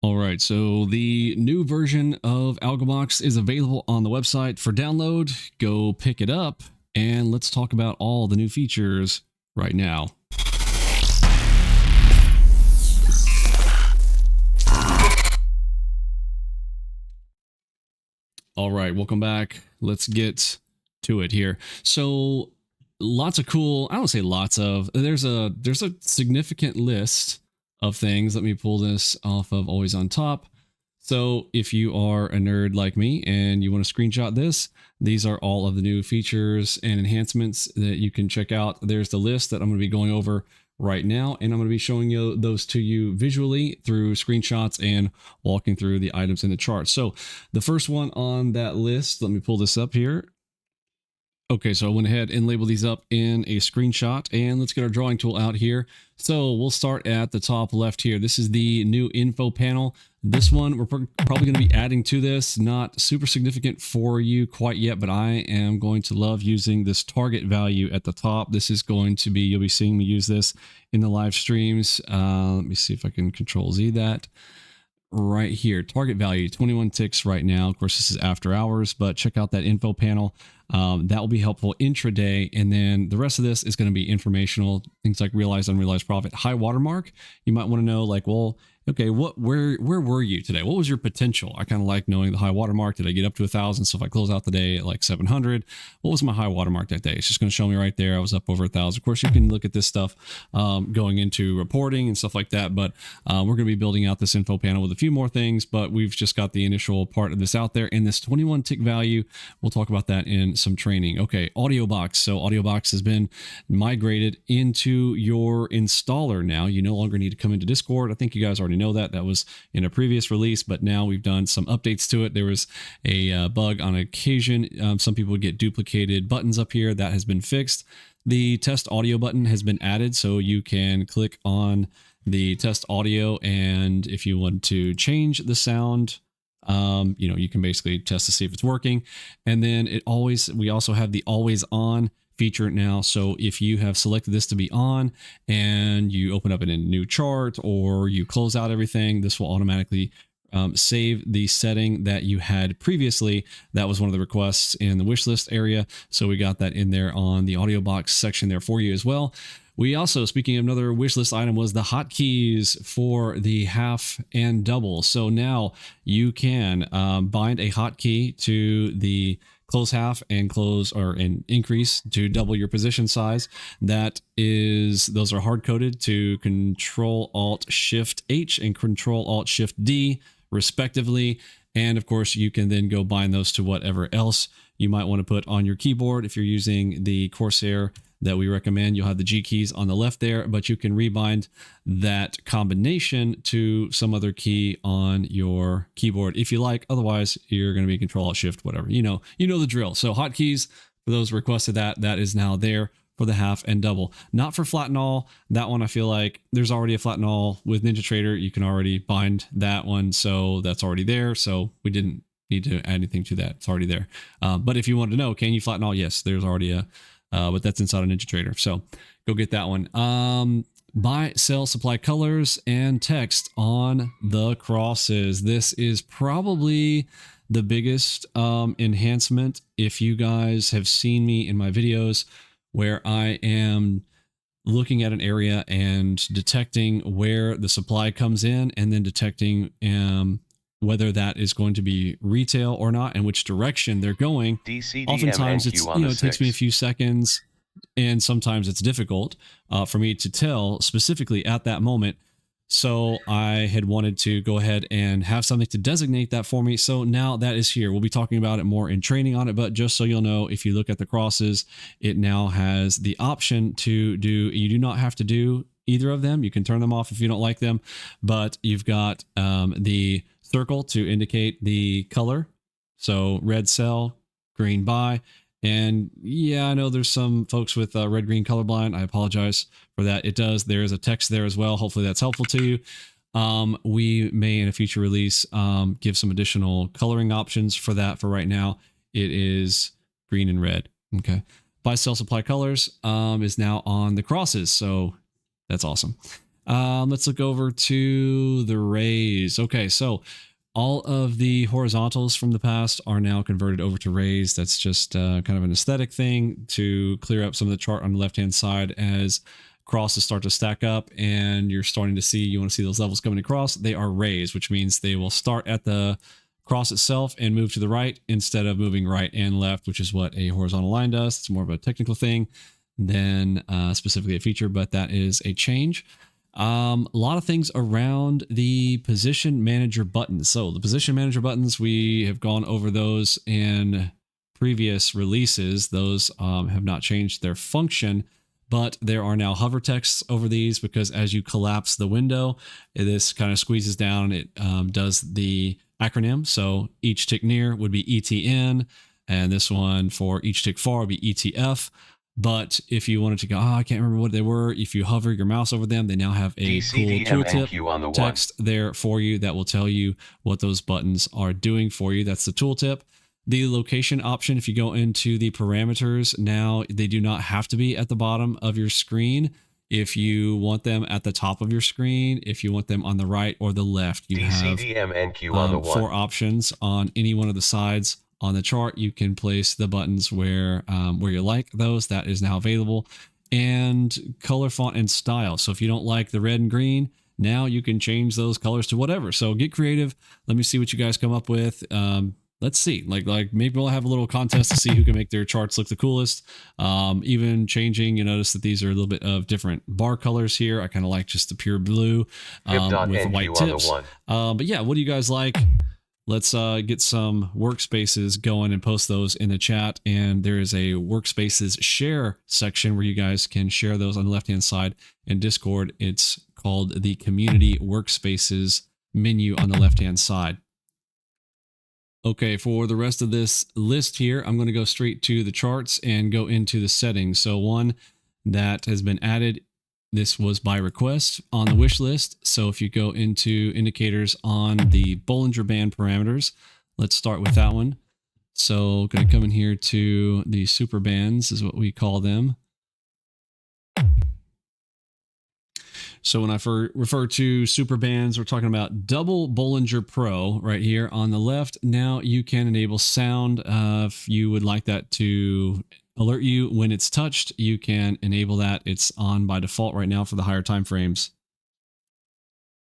All right, so the new version of AlgoBox is available on the website for download. Go pick it up, and let's talk about all the new features right now. All right, welcome back. Let's get to it here. So lots of cool, I don't say lots of, there's a significant list of things. Let me pull this off of Always on Top. So if you are a nerd like me and you want to screenshot this, these are all of the new features and enhancements that you can check out. There's the list that I'm going to be going over right now, and I'm going to be showing you those to you visually through screenshots and walking through the items in the chart. So the first one on that list, let me pull this up here. Okay, so I went ahead and labeled these up in a screenshot, and let's get our drawing tool out here. So we'll start at the top left here. This is the new info panel. This one, we're probably going to be adding to this. Not super significant for you quite yet, but I am going to love using this target value at the top. This is going to be, you'll be seeing me use this in the live streams. Let me see if I can Control Z that. Right here, target value 21 ticks right now. Of course, this is after hours, but check out that info panel. That will be helpful intraday, and then the rest of this is going to be informational, things like realized, unrealized profit, high watermark. You might want to know, like, well, okay, where were you today? What was your potential? I kind of like knowing the high watermark. Did I get up to 1,000? So if I close out the day at like 700, what was my high watermark that day? It's just going to show me right there. I was up over 1,000. Of course, you can look at this stuff going into reporting and stuff like that. But we're going to be building out this info panel with a few more things. But we've just got the initial part of this out there. And this 21 tick value, we'll talk about that in some training. Okay, AudioBox. So AudioBox has been migrated into your installer now. You no longer need to come into Discord. I think you guys already know that. That was in a previous release, but now we've done some updates to it. There was a bug on occasion. Some people would get duplicated buttons up here. That has been fixed. The test audio button has been added, so you can click on the test audio, and if you want to change the sound, you can basically test to see if it's working. And then we also have the always on feature now. So if you have selected this to be on and you open up in a new chart or you close out everything, this will automatically save the setting that you had previously. That was one of the requests in the wish list area. So we got that in there on the AudioBox section there for you as well. We also, speaking of another wish list item, was the hotkeys for the half and double. So now you can bind a hotkey to the close half and close and increase to double your position size. Those are hard coded to Control Alt Shift H and Control Alt Shift D respectively. And of course, you can then go bind those to whatever else you might want to put on your keyboard. If you're using the Corsair that we recommend, you'll have the G keys on the left there, but you can rebind that combination to some other key on your keyboard if you like. Otherwise, you're going to be Control Alt Shift, whatever. You know the drill. So hotkeys, for those requested that is now there for the half and double. Not for flat and all. That one, I feel like there's already a flat and all with NinjaTrader. You can already bind that one, so that's already there. So we didn't need to add anything to that. It's already there. But if you wanted to know, can you flatten all? Yes, there's already a but that's inside of NinjaTrader. So go get that one. Buy, sell, supply colors and text on the crosses. This is probably the biggest enhancement. If you guys have seen me in my videos where I am looking at an area and detecting where the supply comes in and then detecting whether that is going to be retail or not and which direction they're going. Oftentimes it takes me a few seconds, and sometimes it's difficult for me to tell specifically at that moment. So I had wanted to go ahead and have something to designate that for me. So now that is here. We'll be talking about it more in training on it, but just so you'll know, if you look at the crosses, it now has the option to do, you do not have to do either of them. You can turn them off if you don't like them, but you've got the circle to indicate the color. So red sell, green buy. And yeah, I know there's some folks with red, green colorblind. I apologize for that. There is a text there as well. Hopefully that's helpful to you. We may in a future release give some additional coloring options for that. For right now, it is green and red. Okay. Buy, sell, supply colors is now on the crosses. So that's awesome. Let's look over to the rays. Okay, so all of the horizontals from the past are now converted over to rays. That's just kind of an aesthetic thing to clear up some of the chart on the left-hand side as crosses start to stack up and you're starting to see, you want to see those levels coming across. They are rays, which means they will start at the cross itself and move to the right instead of moving right and left, which is what a horizontal line does. It's more of a technical thing than specifically a feature, but that is a change. A lot of things around the position manager buttons. So the position manager buttons, we have gone over those in previous releases. Those have not changed their function, but there are now hover texts over these because as you collapse the window, this kind of squeezes down. It does the acronym. So each tick near would be ETN, and this one for each tick far would be ETF. But if you wanted to go, I can't remember what they were. If you hover your mouse over them, they now have a cool tooltip text there for you that will tell you what those buttons are doing for you. That's the tooltip. The location option, if you go into the parameters, now they do not have to be at the bottom of your screen. If you want them at the top of your screen, if you want them on the right or the left, you have 4 options on any one of the sides. On the chart, you can place the buttons where you like those. That is now available. And color, font, and style. So if you don't like the red and green, now you can change those colors to whatever. So get creative. Let me see what you guys come up with. Let's see. Like maybe we'll have a little contest to see who can make their charts look the coolest. Even changing, you notice that these are a little bit of different bar colors here. I kind of like just the pure blue with white tips. But yeah, what do you guys like? Let's get some workspaces going and post those in the chat. And there is a workspaces share section where you guys can share those on the left-hand side. In Discord, it's called the community workspaces menu on the left-hand side. Okay, for the rest of this list here, I'm going to go straight to the charts and go into the settings. So one that has been added, this was by request on the wish list. So if you go into indicators on the Bollinger Band parameters, let's start with that one. So going to come in here to the super bands is what we call them. So when I refer to super bands, we're talking about double Bollinger Pro right here on the left. Now you can enable sound if you would like that to alert you when it's touched. You can enable that. It's on by default right now for the higher time frames.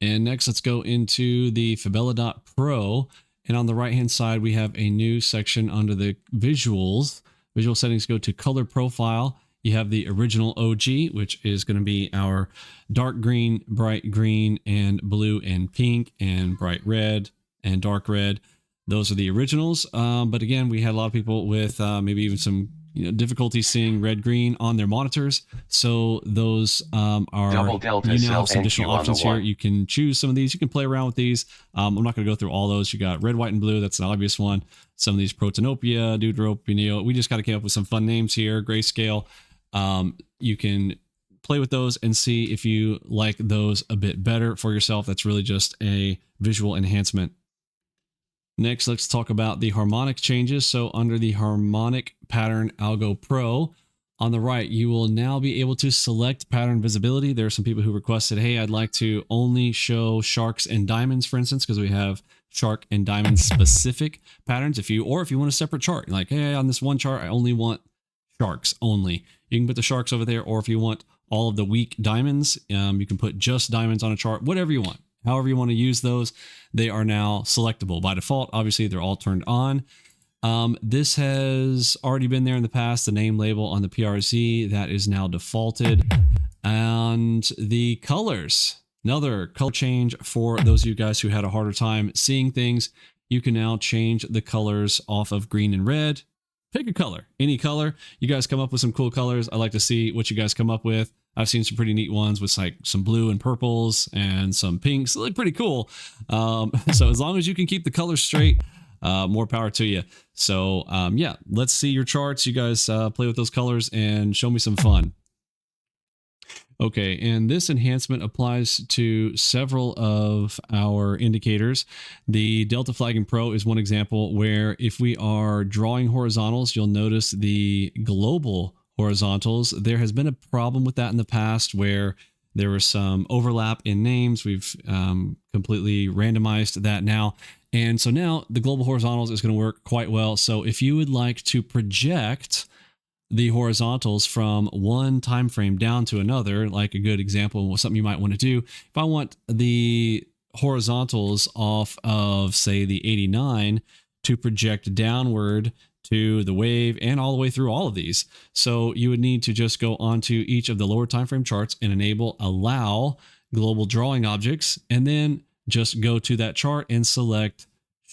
And next, let's go into the Fabella Pro. And on the right-hand side, we have a new section under the visuals. Visual settings, go to color profile. You have the original OG, which is going to be our dark green, bright green, and blue and pink, and bright red and dark red. Those are the originals. But again, we had a lot of people with maybe even some difficulty seeing red green on their monitors. So those are, you now have some additional options here. You can choose some of these. You can play around with these. I'm not going to go through all those. You got red, white, and blue. That's an obvious one. Some of these Protanopia, Deuteropia. We just got to come up with some fun names here. Grayscale. You can play with those and see if you like those a bit better for yourself. That's really just a visual enhancement. Next, let's talk about the harmonic changes. So under the harmonic pattern Algo Pro, on the right, you will now be able to select pattern visibility. There are some people who requested, hey, I'd like to only show sharks and diamonds, for instance, because we have shark and diamond specific patterns. If you want a separate chart, like, hey, on this one chart, I only want sharks only. You can put the sharks over there, or if you want all of the weak diamonds, you can put just diamonds on a chart, whatever you want. However you want to use those, they are now selectable. By default, obviously, they're all turned on. This has already been there in the past, the name label on the PRZ, that is now defaulted. And the colors, another color change for those of you guys who had a harder time seeing things. You can now change the colors off of green and red. Pick a color, any color. You guys come up with some cool colors. I like to see what you guys come up with. I've seen some pretty neat ones with like some blue and purples and some pinks. They look pretty cool. So as long as you can keep the colors straight, more power to you. So yeah, let's see your charts. You guys play with those colors and show me some fun. Okay, and this enhancement applies to several of our indicators. The Delta Flagging Pro is one example where if we are drawing horizontals, you'll notice the global horizontals. There has been a problem with that in the past where There was some overlap in names. We've completely randomized that now. And so now the global horizontals is going to work quite well. So if you would like to project the horizontals from one time frame down to another, like a good example, something you might want to do. If I want the horizontals off of, say, the 89 to project downward to the wave and all the way through all of these. So you would need to just go onto each of the lower time frame charts and enable allow global drawing objects, and then just go to that chart and select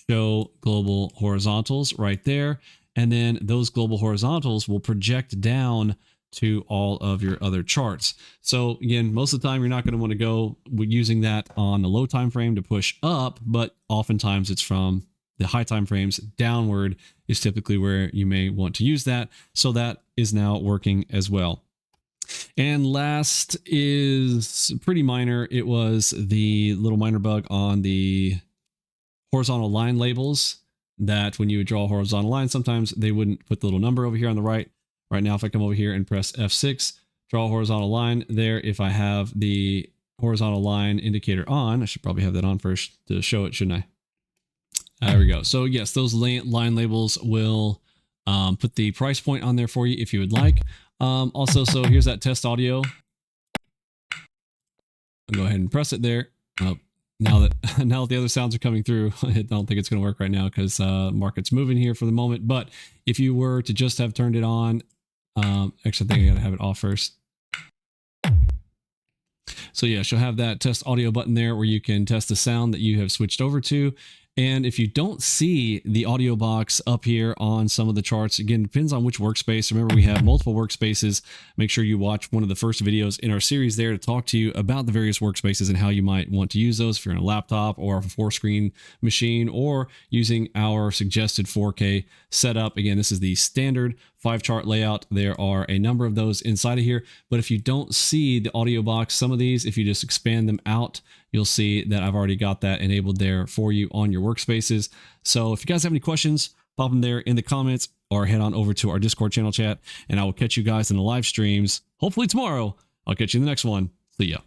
show global horizontals right there. And then those global horizontals will project down to all of your other charts. So again, most of the time you're not going to want to go using that on the low time frame to push up, but oftentimes it's from the high time frames downward is typically where you may want to use that. So that is now working as well. And last is pretty minor. It was the little minor bug on the horizontal line labels, that when you would draw a horizontal line, sometimes they wouldn't put the little number over here on the right. Right now, if I come over here and press F6, draw a horizontal line there. If I have the horizontal line indicator on, I should probably have that on first to show it, shouldn't I? There we go. So yes, those line labels will put the price point on there for you if you would like. Also, so here's that test audio. I'll go ahead and press it there. Now that the other sounds are coming through, I don't think it's going to work right now because market's moving here for the moment. But if you were to just have turned it on, actually I think I got to have it off first. So yeah, she'll have that test audio button there where you can test the sound that you have switched over to. And if you don't see the audio box up here on some of the charts, again, depends on which workspace. Remember, we have multiple workspaces. Make sure you watch one of the first videos in our series there to talk to you about the various workspaces and how you might want to use those if you're on a laptop or a 4-screen machine or using our suggested 4K setup. Again, this is the standard 5-chart layout. There are a number of those inside of here, but if you don't see the audio box, some of these, if you just expand them out, you'll see that I've already got that enabled there for you on your workspaces. So if you guys have any questions, pop them there in the comments or head on over to our Discord channel chat, and I will catch you guys in the live streams. Hopefully tomorrow. I'll catch you in the next one. See ya.